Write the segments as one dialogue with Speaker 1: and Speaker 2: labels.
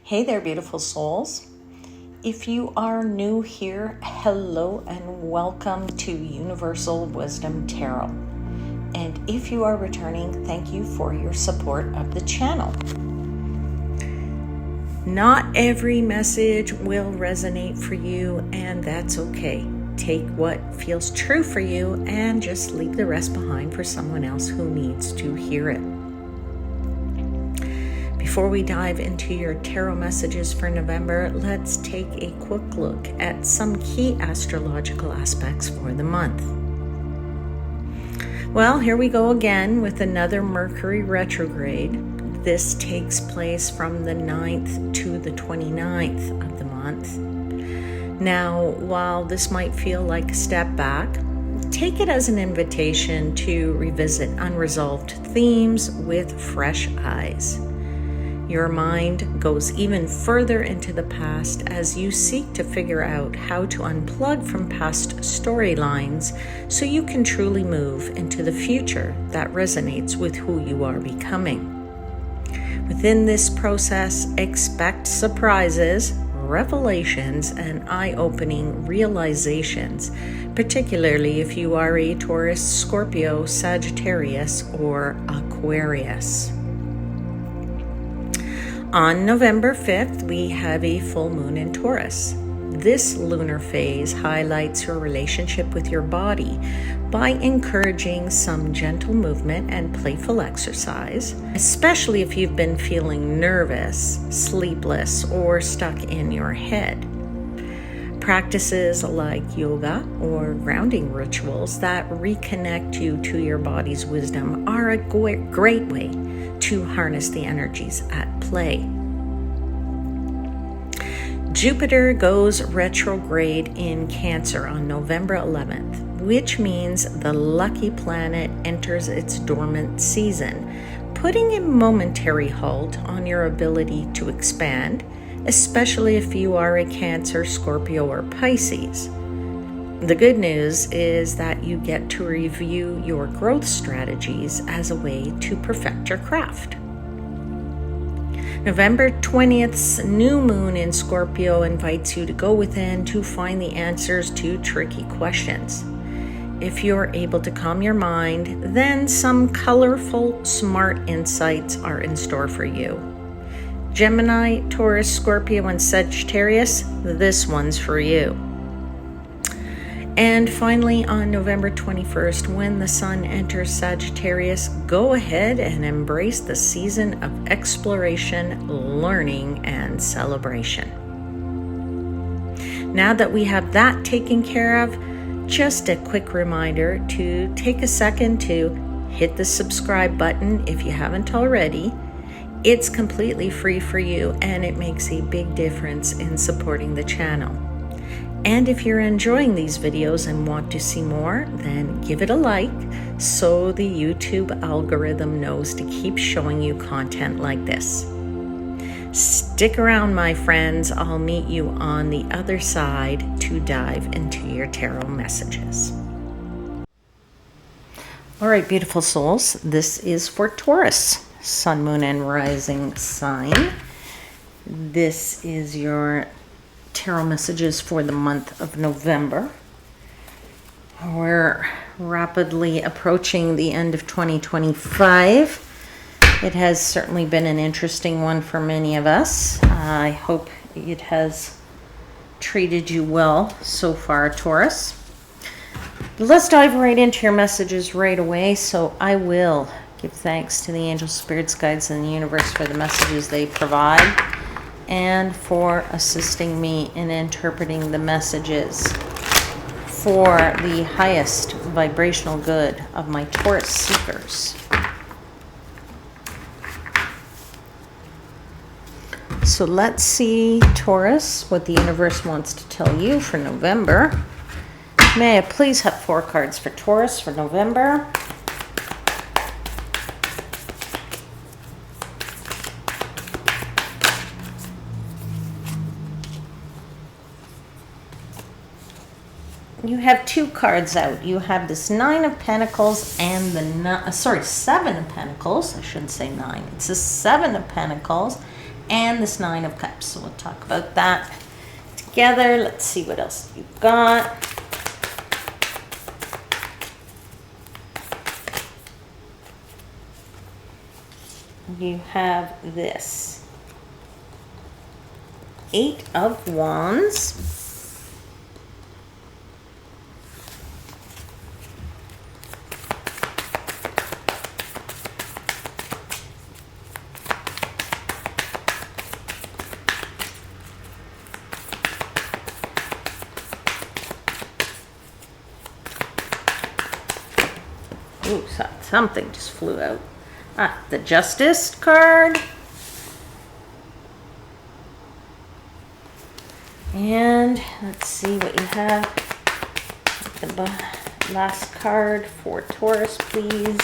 Speaker 1: Hey there, beautiful souls. If you are new here, hello and welcome to Universal Wisdom Tarot. And if you are returning, thank you for your support of the channel. Not every message will resonate for you, and that's okay. Take what feels true for you and just leave the rest behind for someone else who needs to hear it. Before we dive into your tarot messages for November, let's take a quick look at some key astrological aspects for the month. Well, here we go again with another Mercury retrograde. This takes place from the 9th to the 29th of the month. Now, while this might feel like a step back, take it as an invitation to revisit unresolved themes with fresh eyes. Your mind goes even further into the past as you seek to figure out how to unplug from past storylines so you can truly move into the future that resonates with who you are becoming. Within this process, expect surprises, revelations, and eye-opening realizations, particularly if you are a Taurus, Scorpio, Sagittarius, or Aquarius. On November 5th, we have a full moon in Taurus. This lunar phase highlights your relationship with your body by encouraging some gentle movement and playful exercise, especially if you've been feeling nervous, sleepless, or stuck in your head. Practices like yoga or grounding rituals that reconnect you to your body's wisdom are a great way to harness the energies at play. Jupiter goes retrograde in Cancer on November 11th, which means the lucky planet enters its dormant season, putting a momentary halt on your ability to expand, especially if you are a Cancer, Scorpio, or Pisces. The good news is that you get to review your growth strategies as a way to perfect your craft. November 20th's new moon in Scorpio invites you to go within to find the answers to tricky questions. If you're able to calm your mind, then some colorful, smart insights are in store for you. Gemini, Taurus, Scorpio, and Sagittarius, this one's for you. And finally, on November 21st, when the sun enters Sagittarius, go ahead and embrace the season of exploration, learning, and celebration. Now that we have that taken care of, just a quick reminder to take a second to hit the subscribe button if you haven't already. It's completely free for you, and it makes a big difference in supporting the channel. And if you're enjoying these videos and want to see more, then give it a like so the YouTube algorithm knows to keep showing you content like this. Stick around, my friends. I'll meet you on the other side to dive into your tarot messages. All right, beautiful souls, this is for Taurus, Sun, Moon, and Rising sign. This is your tarot messages for the month of November. We're rapidly approaching the end of 2025. It has certainly been an interesting one for many of us. I hope it has treated you well so far, Taurus. Let's dive right into your messages right away. So I will give thanks to the angels, spirits, guides, and the universe for the messages they provide, and for assisting me in interpreting the messages for the highest vibrational good of my Taurus seekers. So let's see, Taurus, what the universe wants to tell you for November. May I please have 4 cards for Taurus for November? You have 2 cards out. You have this 9 of Pentacles and the 7 of Pentacles. I shouldn't say 9. It's a 7 of Pentacles and this Nine of Cups. So we'll talk about that together. Let's see what else you've got. You have this Eight of Wands. Ooh, something just flew out. The Justice card. And let's see what you have. The last card for Taurus, please.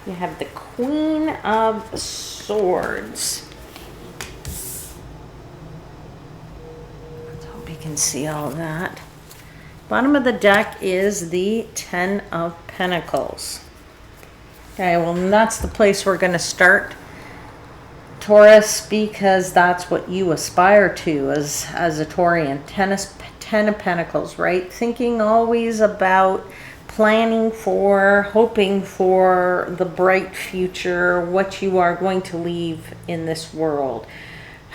Speaker 1: You have the Queen of Swords. Can see all that. Bottom of the deck is the Ten of Pentacles. Okay, well, that's the place we're going to start, Taurus, because that's what you aspire to as a Taurian. Ten of Pentacles, right? Thinking always about planning for, hoping for the bright future, what you are going to leave in this world.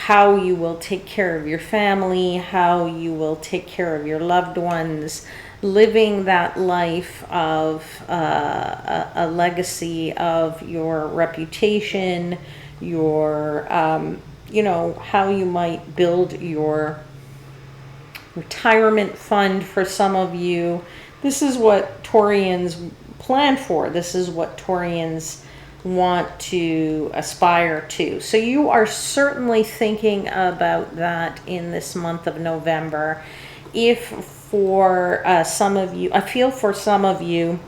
Speaker 1: How you will take care of your family, how you will take care of your loved ones, living that life of a legacy of your reputation, your, you know, how you might build your retirement fund for some of you. This is what Taurians plan for. This is what Taurians want to aspire to. So you are certainly thinking about that in this month of November. If for some of you, I feel for some of you,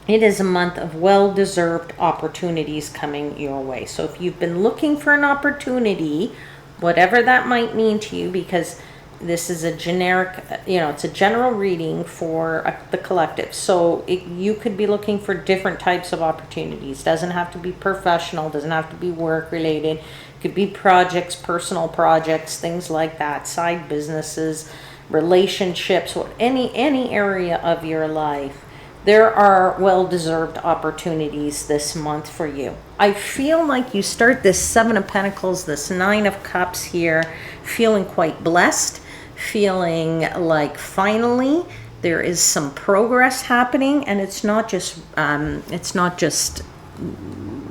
Speaker 1: it is a month of well-deserved opportunities coming your way. So if you've been looking for an opportunity, whatever that might mean to you, because this is a generic, you know, it's a general reading for the collective. So you could be looking for different types of opportunities. Doesn't have to be professional, doesn't have to be work related. It could be projects, personal projects, things like that, side businesses, relationships, any area of your life. There are well-deserved opportunities this month for you. I feel like you start this Seven of Pentacles, this Nine of Cups here, feeling quite blessed, feeling like finally there is some progress happening, and it's not just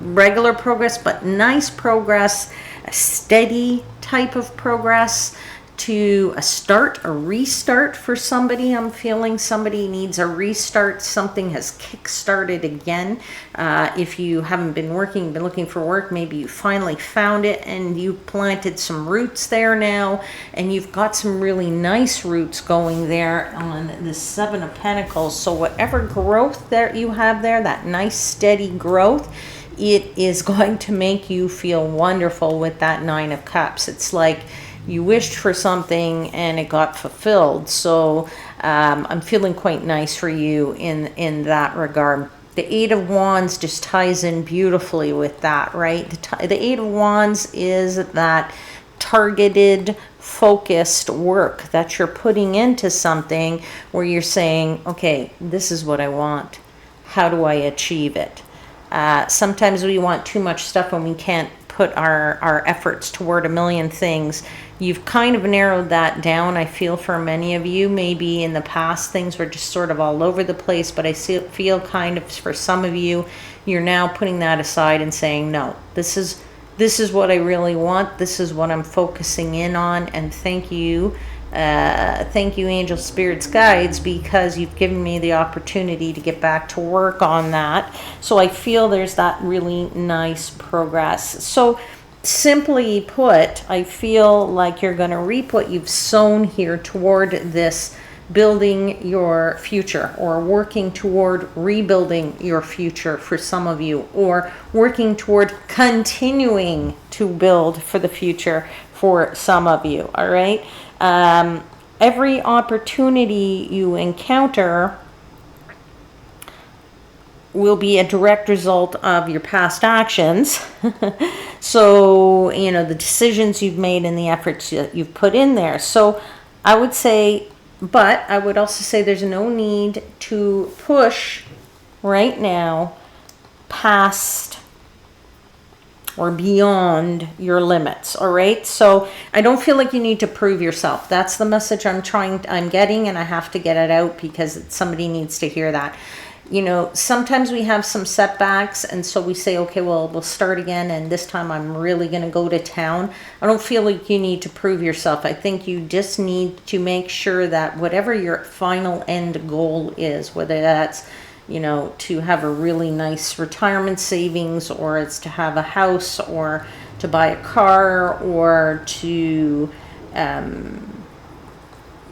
Speaker 1: regular progress, but nice progress, a steady type of progress to a start, a restart for somebody. I'm feeling somebody needs a restart. Something has kick-started again. If you haven't been working, been looking for work, maybe you finally found it and you planted some roots there now, and you've got some really nice roots going there on the Seven of Pentacles. So whatever growth that you have there, that nice steady growth, it is going to make you feel wonderful with that Nine of Cups. It's like you wished for something and it got fulfilled. So I'm feeling quite nice for you in that regard. The Eight of Wands just ties in beautifully with that, right? The Eight of Wands is that targeted, focused work that you're putting into something where you're saying, okay, this is what I want. How do I achieve it? Sometimes we want too much stuff and we can't put our efforts toward a million things. You've kind of narrowed that down, I feel, for many of you. Maybe in the past things were just sort of all over the place, but I feel kind of for some of you, you're now putting that aside and saying, no, this is what I really want. This is what I'm focusing in on. And thank you, angels, spirits, guides, because you've given me the opportunity to get back to work on that. So I feel there's that really nice progress. So simply put, I feel like you're going to reap what you've sown here toward this building your future, or working toward rebuilding your future for some of you, or working toward continuing to build for the future for some of you. All right. Every opportunity you encounter will be a direct result of your past actions. So, you know, the decisions you've made and the efforts that you've put in there. So I would say, but I would also say there's no need to push right now past or beyond your limits. All right. So I don't feel like you need to prove yourself. That's the message I'm getting, and I have to get it out because somebody needs to hear that. You know, sometimes we have some setbacks, and so we say, okay, well, we'll start again, and this time I'm really going to go to town. I don't feel like you need to prove yourself. I think you just need to make sure that whatever your final end goal is, whether that's, you know, to have a really nice retirement savings, or it's to have a house, or to buy a car, or to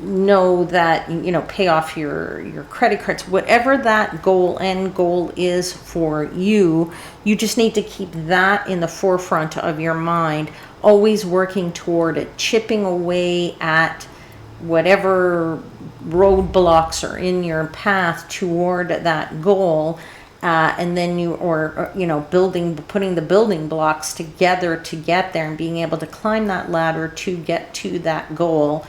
Speaker 1: know that, you know, pay off your credit cards, whatever that end goal is for you, you just need to keep that in the forefront of your mind, always working toward it, chipping away at whatever roadblocks are in your path toward that goal. And then you know, putting the building blocks together to get there, and being able to climb that ladder to get to that goal.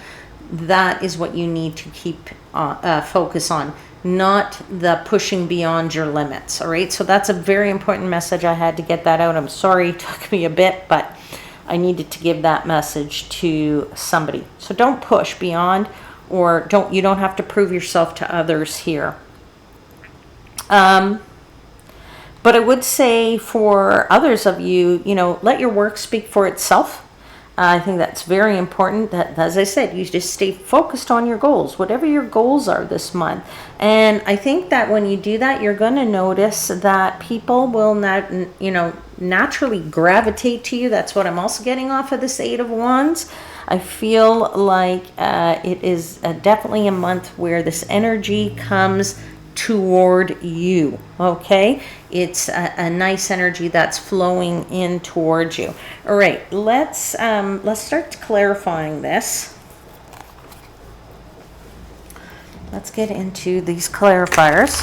Speaker 1: That is what you need to keep focus on, not the pushing beyond your limits. All right. So that's a very important message. I had to get that out. I'm sorry it took me a bit, but I needed to give that message to somebody. So don't push beyond, or you don't have to prove yourself to others here. But I would say for others of you, you know, let your work speak for itself. I think that's very important, that, as I said, you just stay focused on your goals, whatever your goals are this month. And I think that when you do that, you're going to notice that people will not, you know, naturally gravitate to you. That's what I'm also getting off of this Eight of Wands. I feel like it is definitely a month where this energy comes toward you. Okay, it's a nice energy that's flowing in towards you. All right, let's start clarifying this. Let's get into these clarifiers.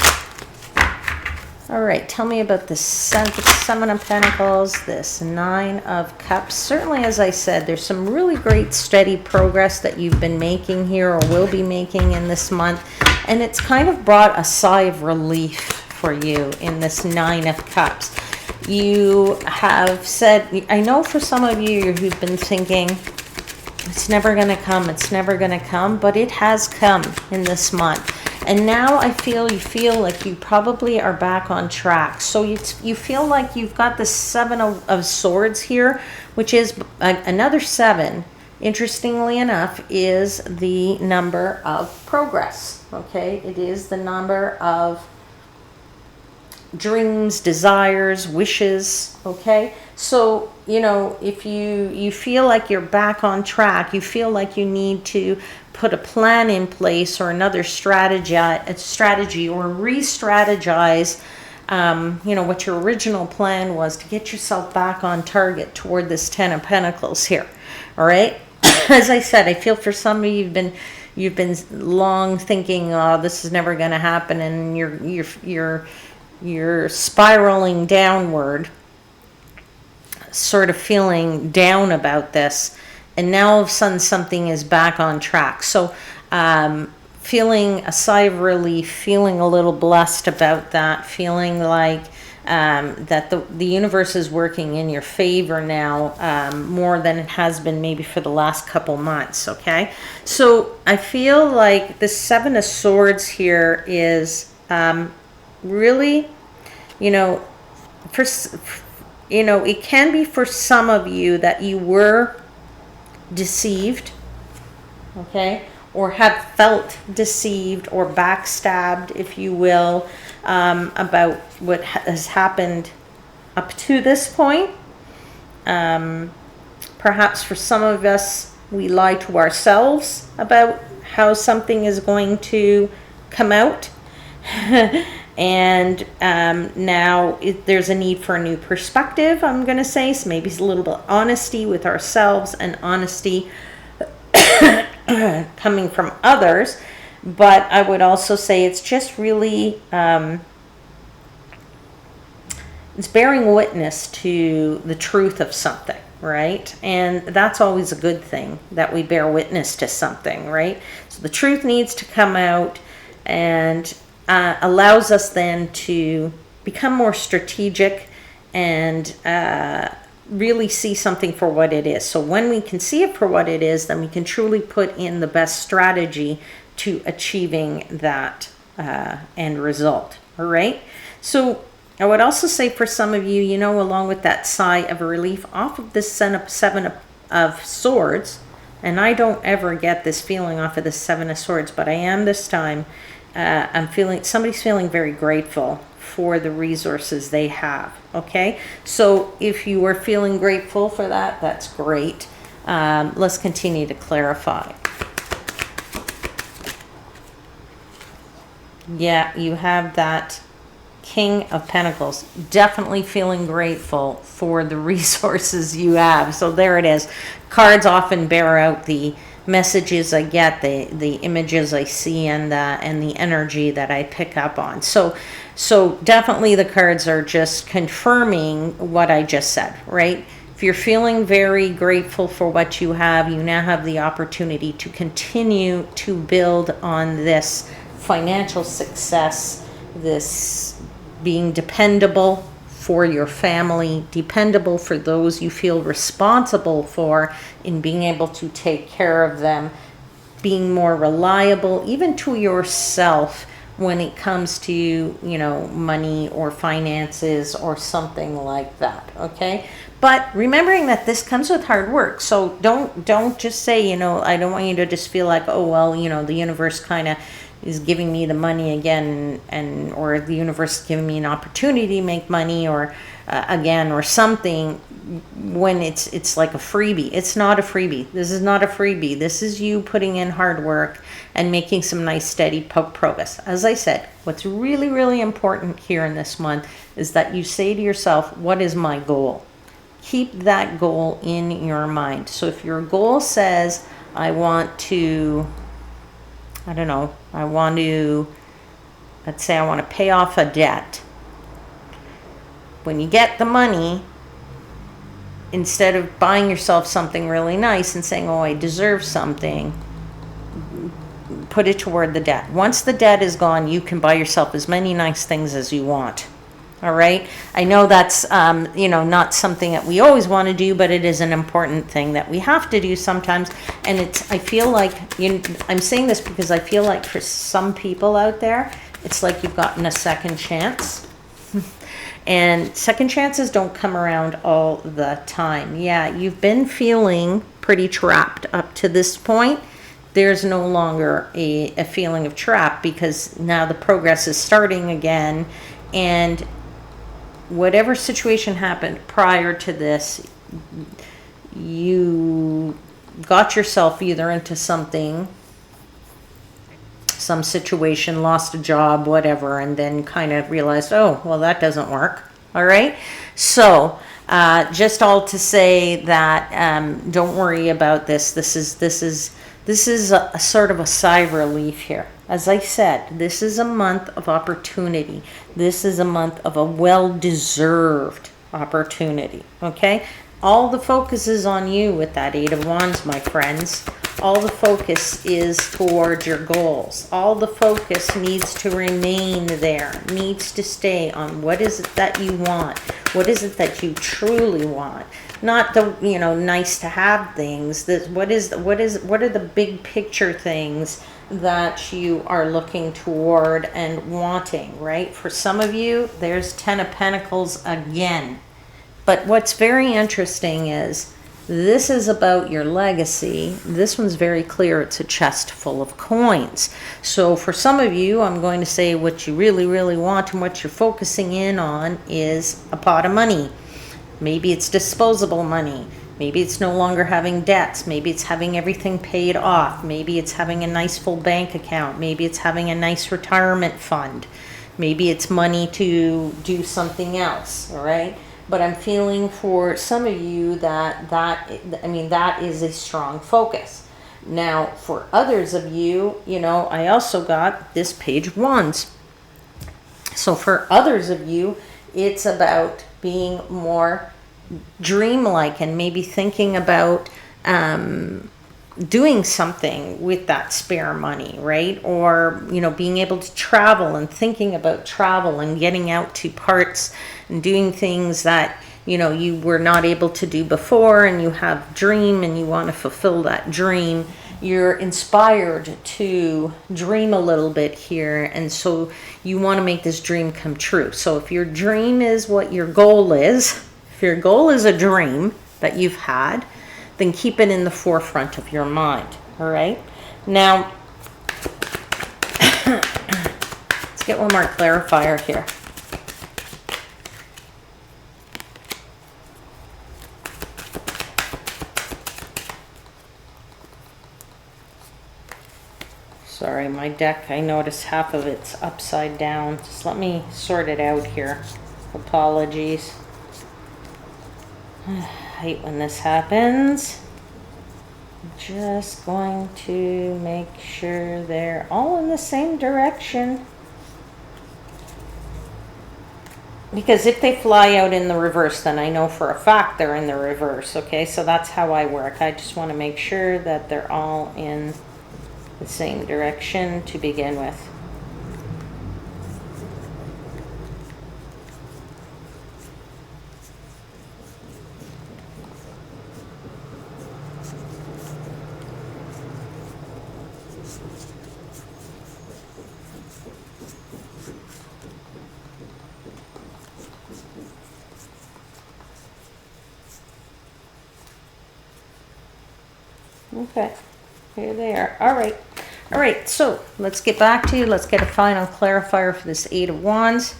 Speaker 1: All right, tell me about the Seven of Pentacles, this Nine of Cups. Certainly, as I said, there's some really great steady progress that you've been making here, or will be making in this month. And it's kind of brought a sigh of relief for you in this Nine of Cups. You have said, I know for some of you who've been thinking, it's never going to come, it's never going to come, but it has come in this month. And now you feel like you probably are back on track. So you feel like you've got the Seven of Swords here, which is another seven. Interestingly enough, is the number of progress. Okay, it is the number of dreams, desires, wishes. Okay, so you know, if you feel like you're back on track, you feel like you need to put a plan in place, or another strategy or re-strategize, you know, what your original plan was to get yourself back on target toward this Ten of Pentacles here. All right. As I said, I feel for some of you, you've been long thinking, oh, this is never going to happen, and you're spiraling downward, sort of feeling down about this. And now all of a sudden something is back on track. So feeling a sigh of relief, feeling a little blessed about that, feeling like that the universe is working in your favor now, more than it has been maybe for the last couple months. Okay, so I feel like the Seven of Swords here is really, you know, it can be for some of you that you were deceived, okay, or have felt deceived or backstabbed, if you will, about what has happened up to this point. Perhaps for some of us, we lie to ourselves about how something is going to come out. And now there's a need for a new perspective, I'm going to say. So maybe it's a little bit of honesty with ourselves and honesty coming from others. But I would also say it's just really it's bearing witness to the truth of something, right? And that's always a good thing, that we bear witness to something, right? So the truth needs to come out, and allows us then to become more strategic and really see something for what it is. So when we can see it for what it is, then we can truly put in the best strategy to achieving that end result. All right. So I would also say for some of you, along with that sigh of relief off of this Seven of Swords, and I don't ever get this feeling off of the Seven of Swords, but I am this time. Somebody's feeling very grateful for the resources they have. Okay, so if you are feeling grateful for that, that's great. Let's continue to clarify. Yeah, you have that King of Pentacles, definitely feeling grateful for the resources you have. So there it is. Cards often bear out the messages I get, the images I see, and the energy that I pick up on. So definitely the cards are just confirming what I just said, right? If you're feeling very grateful for what you have, you now have the opportunity to continue to build on this financial success, this being dependable for your family, dependable for those you feel responsible for, in being able to take care of them, being more reliable even to yourself when it comes to money or finances or something like that. Okay, but remembering that this comes with hard work. So don't just say, I don't want you to just feel like, oh well, the universe kind of is giving me the money again, or the universe is giving me an opportunity to make money, or again, or something, when it's like a freebie. It's not a freebie. This is not a freebie. This is you putting in hard work and making some nice steady progress. As I said, what's really, really important here in this month is that you say to yourself, what is my goal? Keep that goal in your mind. So if your goal says, I want to, let's say I want to pay off a debt. When you get the money, instead of buying yourself something really nice and saying, oh, I deserve something, put it toward the debt. Once the debt is gone, you can buy yourself as many nice things as you want. All right. I know that's, not something that we always want to do, but it is an important thing that we have to do sometimes. And I feel like, I'm saying this because I feel like for some people out there, it's like you've gotten a second chance. And second chances don't come around all the time. Yeah, you've been feeling pretty trapped up to this point. There's no longer a feeling of trap, because now the progress is starting again. And whatever situation happened prior to this, you got yourself either into some situation, lost a job, whatever, and then kind of realized, oh, well, that doesn't work. All right. So just all to say that don't worry about this. This is a sort of a sigh of relief here. As I said, this is a month of opportunity. This is a month of a well-deserved opportunity, okay? All the focus is on you with that Eight of Wands, my friends. All the focus is towards your goals. All the focus needs to remain there, needs to stay on what is it that you want? What is it that you truly want? Not the, nice to have things. What are the big picture things that you are looking toward and wanting, right? For some of you, there's Ten of Pentacles again. But what's very interesting is this is about your legacy. This one's very clear. It's a chest full of coins. So for some of you, I'm going to say what you really, really want and what you're focusing in on is a pot of money. Maybe it's disposable money. Maybe it's no longer having debts. Maybe it's having everything paid off. Maybe it's having a nice full bank account. Maybe it's having a nice retirement fund. Maybe it's money to do something else, all right? But I'm feeling for some of you that is a strong focus. Now, for others of you, I also got this Page of Wands. So for others of you, it's about being more dreamlike, and maybe thinking about doing something with that spare money, right? Or, you know, being able to travel and thinking about travel and getting out to parts and doing things that, you know, you were not able to do before, and you have a dream and you want to fulfill that dream. You're inspired to dream a little bit here, and so you want to make this dream come true. So if your dream is what your goal is, if your goal is a dream that you've had, then keep it in the forefront of your mind. All right. Now, let's get one more clarifier here. Sorry, my deck, I noticed half of it's upside down. Just let me sort it out here. Apologies. I hate when this happens. Just going to make sure they're all in the same direction. Because if they fly out in the reverse, then I know for a fact they're in the reverse. Okay, so that's how I work. I just want to make sure that they're all in the same direction to begin with. Okay, here they are. All right, so let's get back to you. Let's get a final clarifier for this Eight of Wands.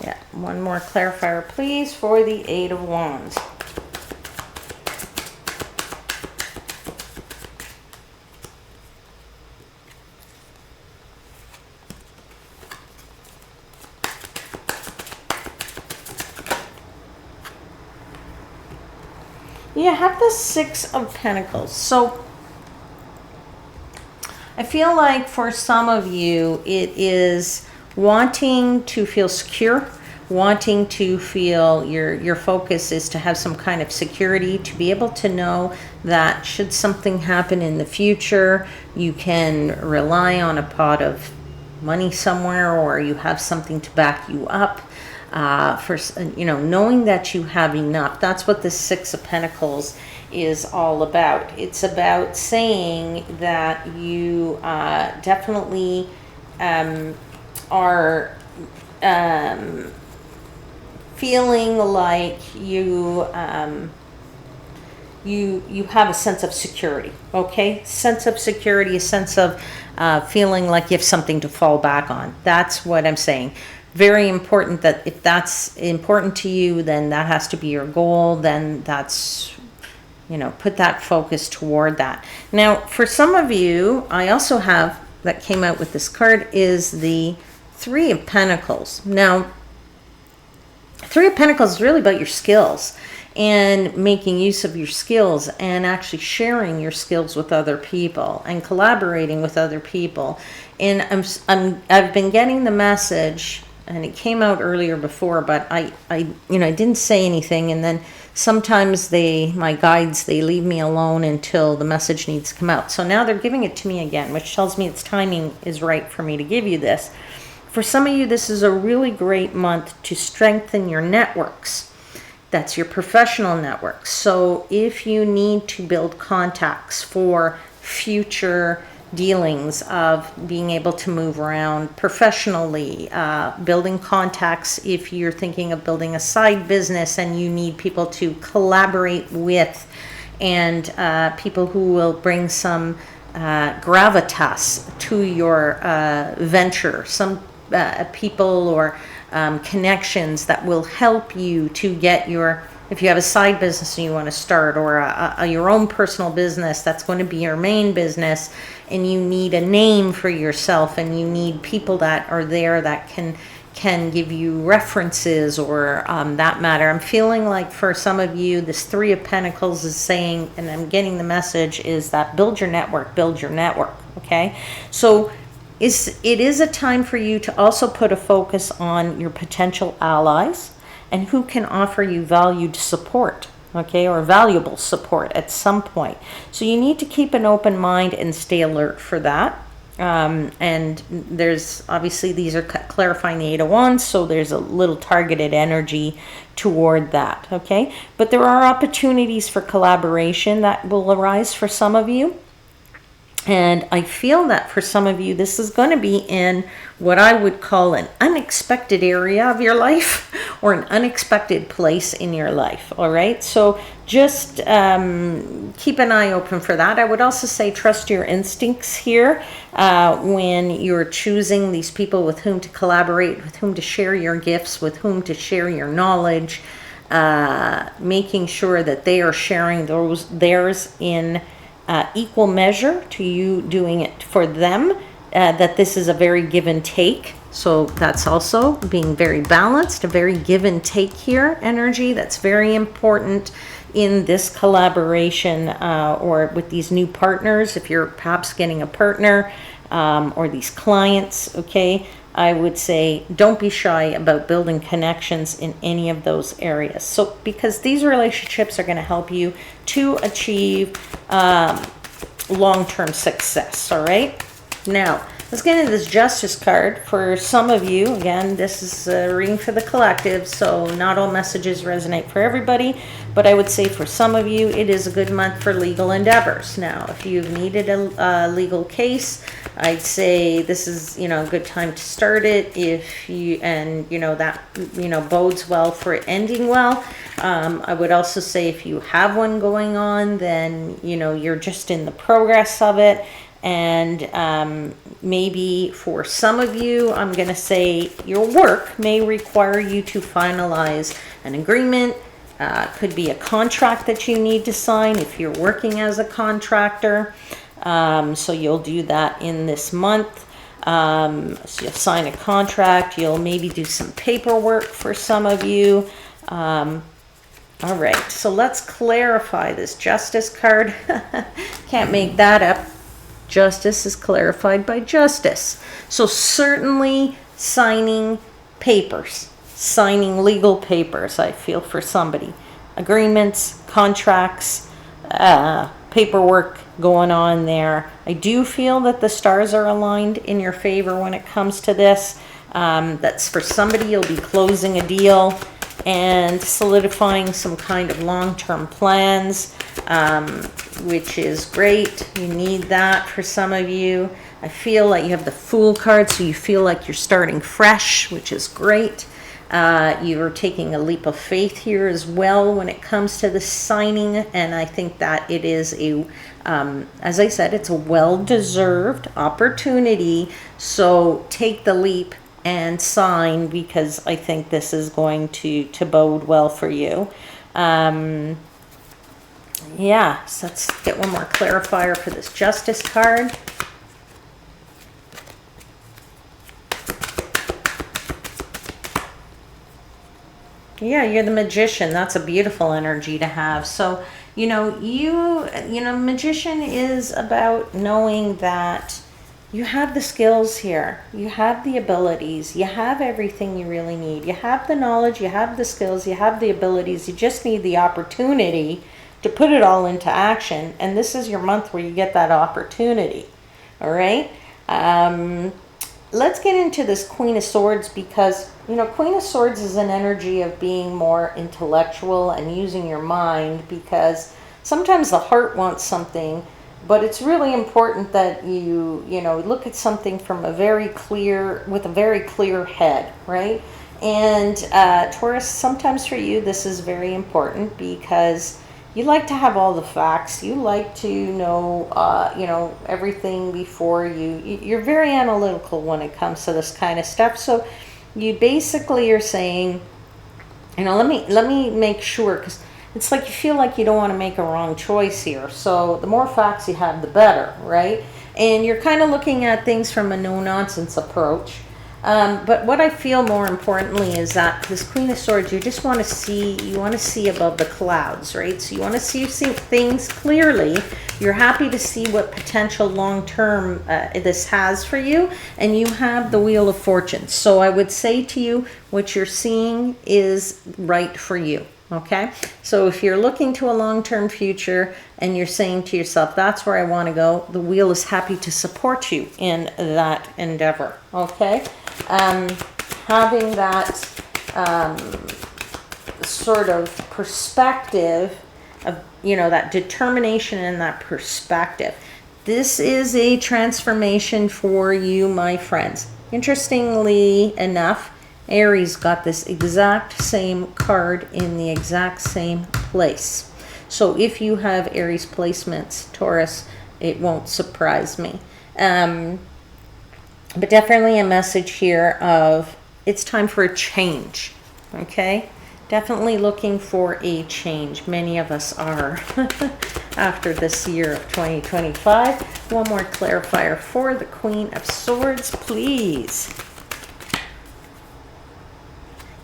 Speaker 1: Yeah, one more clarifier, please, for the Eight of Wands. You have the Six of Pentacles. So I feel like for some of you, it is wanting to feel secure, wanting to feel your focus is to have some kind of security, to be able to know that should something happen in the future, you can rely on a pot of money somewhere, or you have something to back you up. For, you know, knowing that you have enough. That's what the Six of Pentacles is all about. It's about saying that you definitely are feeling like you have a sense of security. Okay, sense of security, a sense of feeling like you have something to fall back on. That's what I'm saying. Very important that if that's important to you, then that has to be your goal. Then that's, you know, put that focus toward that. Now, for some of you, I also have, that came out with this card, is the Three of Pentacles. Now, Three of Pentacles is really about your skills and making use of your skills and actually sharing your skills with other people and collaborating with other people. And I've been getting the message, and it came out earlier before, but I didn't say anything, and then sometimes my guides, they leave me alone until the message needs to come out. So now they're giving it to me again, which tells me its timing is right for me to give you this. For some of you, this is a really great month to strengthen your networks. That's your professional networks. So if you need to build contacts for future dealings of being able to move around professionally, building contacts if you're thinking of building a side business and you need people to collaborate with, and people who will bring some gravitas to your venture, some people or connections that will help you to get your, if you have a side business and you want to start, or your own personal business that's going to be your main business, and you need a name for yourself, and you need people that are there that can give you references or that matter. I'm feeling like for some of you, this Three of Pentacles is saying, and I'm getting the message, is that build your network, okay? So it is a time for you to also put a focus on your potential allies and who can offer you valued support, okay, or valuable support at some point. So you need to keep an open mind and stay alert for that. And there's obviously, these are clarifying the Eight of Wands, so there's a little targeted energy toward that, okay? But there are opportunities for collaboration that will arise for some of you. And I feel that for some of you, this is going to be in what I would call an unexpected area of your life or an unexpected place in your life. All right. So just keep an eye open for that. I would also say trust your instincts here when you're choosing these people with whom to collaborate, with whom to share your gifts, with whom to share your knowledge, making sure that they are sharing theirs in equal measure to you doing it for them, that this is a very give and take. So that's also being very balanced, a very give and take here energy. That's very important in this collaboration or with these new partners. If you're perhaps getting a partner or these clients, okay, I would say don't be shy about building connections in any of those areas. So because these relationships are going to help you to achieve long-term success. All right. Now let's get into this Justice card. For some of you, again, this is a reading for the collective, so not all messages resonate for everybody, but I would say for some of you, it is a good month for legal endeavors. Now, if you've needed a legal case, I'd say this is, a good time to start it. If you, that, bodes well for it ending well. I would also say if you have one going on, then, you're just in the progress of it. And maybe for some of you, I'm going to say your work may require you to finalize an agreement. Could be a contract that you need to sign if you're working as a contractor. So you'll do that in this month. So you'll sign a contract. You'll maybe do some paperwork for some of you. All right, so let's clarify this Justice card. Can't make that up. Justice is clarified by justice. So certainly signing papers, signing legal papers, I feel, for somebody. Agreements, contracts, paperwork going on there. I do feel that the stars are aligned in your favor when it comes to this. That's for somebody, you'll be closing a deal and solidifying some kind of long-term plans, which is great. You need that for some of you. I feel like you have the Fool card, so you feel like you're starting fresh, which is great. You're taking a leap of faith here as well when it comes to the signing, and I think that it is as I said, it's a well-deserved opportunity, so take the leap and sign, because I think this is going to bode well for you. Yeah, so let's get one more clarifier for this Justice card. Yeah, you're the Magician. That's a beautiful energy to have. So, Magician is about knowing that you have the skills here. You have the abilities. You have everything you really need. You have the knowledge. You have the skills. You have the abilities. You just need the opportunity to put it all into action. And this is your month where you get that opportunity. All right? Let's get into this Queen of Swords, because, Queen of Swords is an energy of being more intellectual and using your mind, because sometimes the heart wants something, but it's really important that you look at something from with a very clear head, right? And Taurus, sometimes for you, this is very important because you like to have all the facts. You like to know, everything before you're very analytical when it comes to this kind of stuff. So you basically are saying, let me make sure, because it's like you feel like you don't want to make a wrong choice here. So the more facts you have, the better, right? And you're kind of looking at things from a no-nonsense approach. But what I feel more importantly is that this Queen of Swords, you just want to see above the clouds, right? So you want to see things clearly you're happy to see what potential long-term this has for you, and you have the Wheel of Fortune. So I would say to you, what you're seeing is right for you. Okay, so if you're looking to a long-term future and you're saying to yourself, that's where I want to go, the wheel is happy to support you in that endeavor. Okay, having that sort of perspective of, you know, that determination and that perspective. This is a transformation for you, my friends. Interestingly enough, Aries got this exact same card in the exact same place. So if you have Aries placements, Taurus, it won't surprise me. But definitely a message here of it's time for a change. Okay? Definitely looking for a change. Many of us are after this year of 2025. One more clarifier for the Queen of Swords, please.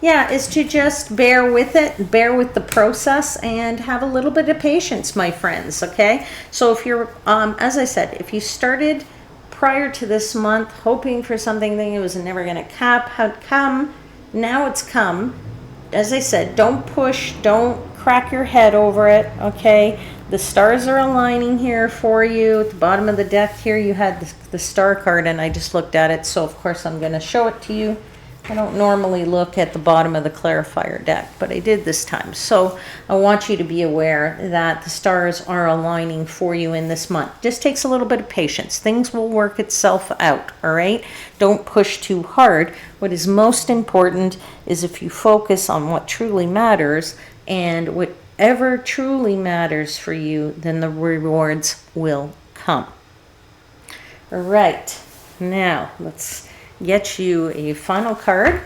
Speaker 1: Yeah, is to just bear with it, bear with the process, and have a little bit of patience, my friends, okay? So if you're, as I said, if you started prior to this month hoping for something that was never going to come, now it's come. As I said, don't push, don't crack your head over it, okay? The stars are aligning here for you. At the bottom of the deck here, you had the star card, and I just looked at it, so of course I'm going to show it to you. I don't normally look at the bottom of the clarifier deck, but I did this time. So I want you to be aware that the stars are aligning for you in this month. Just takes a little bit of patience. Things will work itself out, all right? Don't push too hard. What is most important is if you focus on what truly matters, and whatever truly matters for you, then the rewards will come. All right, now let's get you a final card.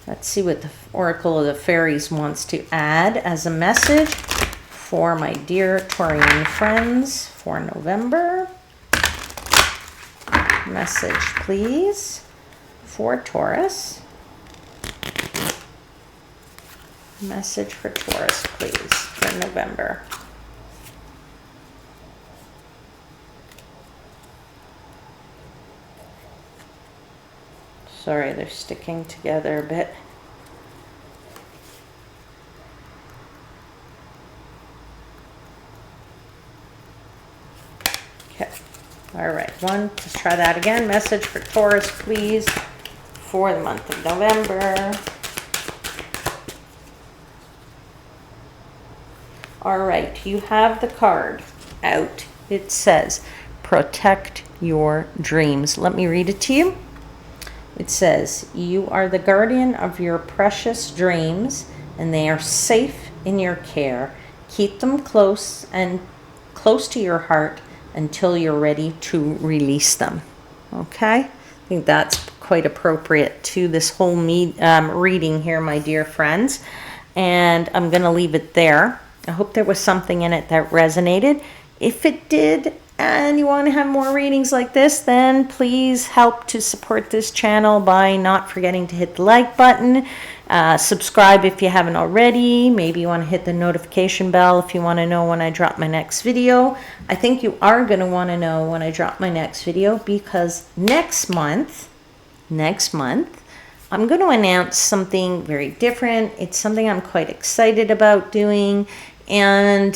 Speaker 1: Let's see what the Oracle of the Fairies wants to add as a message for my dear Taurian friends for November. Message, please, for Taurus. Message for Taurus, please, for November. Sorry, they're sticking together a bit. Okay. All right. Let's try that again. Message for Taurus, please, for the month of November. All right. You have the card out. It says, protect your dreams. Let me read it to you. It says, you are the guardian of your precious dreams, and they are safe in your care. Keep them close to your heart until you're ready to release them. Okay? I think that's quite appropriate to this whole reading here, my dear friends. And I'm going to leave it there. I hope there was something in it that resonated. If it did, and you want to have more readings like this, then please help to support this channel by not forgetting to hit the like button. Subscribe if you haven't already. Maybe you want to hit the notification bell if you want to know when I drop my next video. I think you are going to want to know when I drop my next video, because next month, I'm going to announce something very different. It's something I'm quite excited about doing. And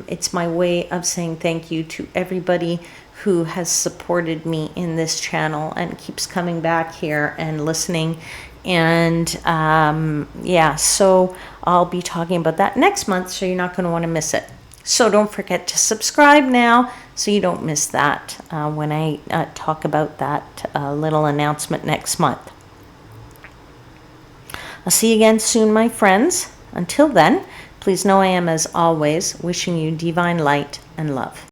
Speaker 1: it's my way of saying thank you to everybody who has supported me in this channel and keeps coming back here and listening. And yeah, so I'll be talking about that next month, so you're not going to want to miss it. So don't forget to subscribe now so you don't miss that when I talk about that little announcement next month. I'll see you again soon, my friends. Until then, please know I am, as always, wishing you divine light and love.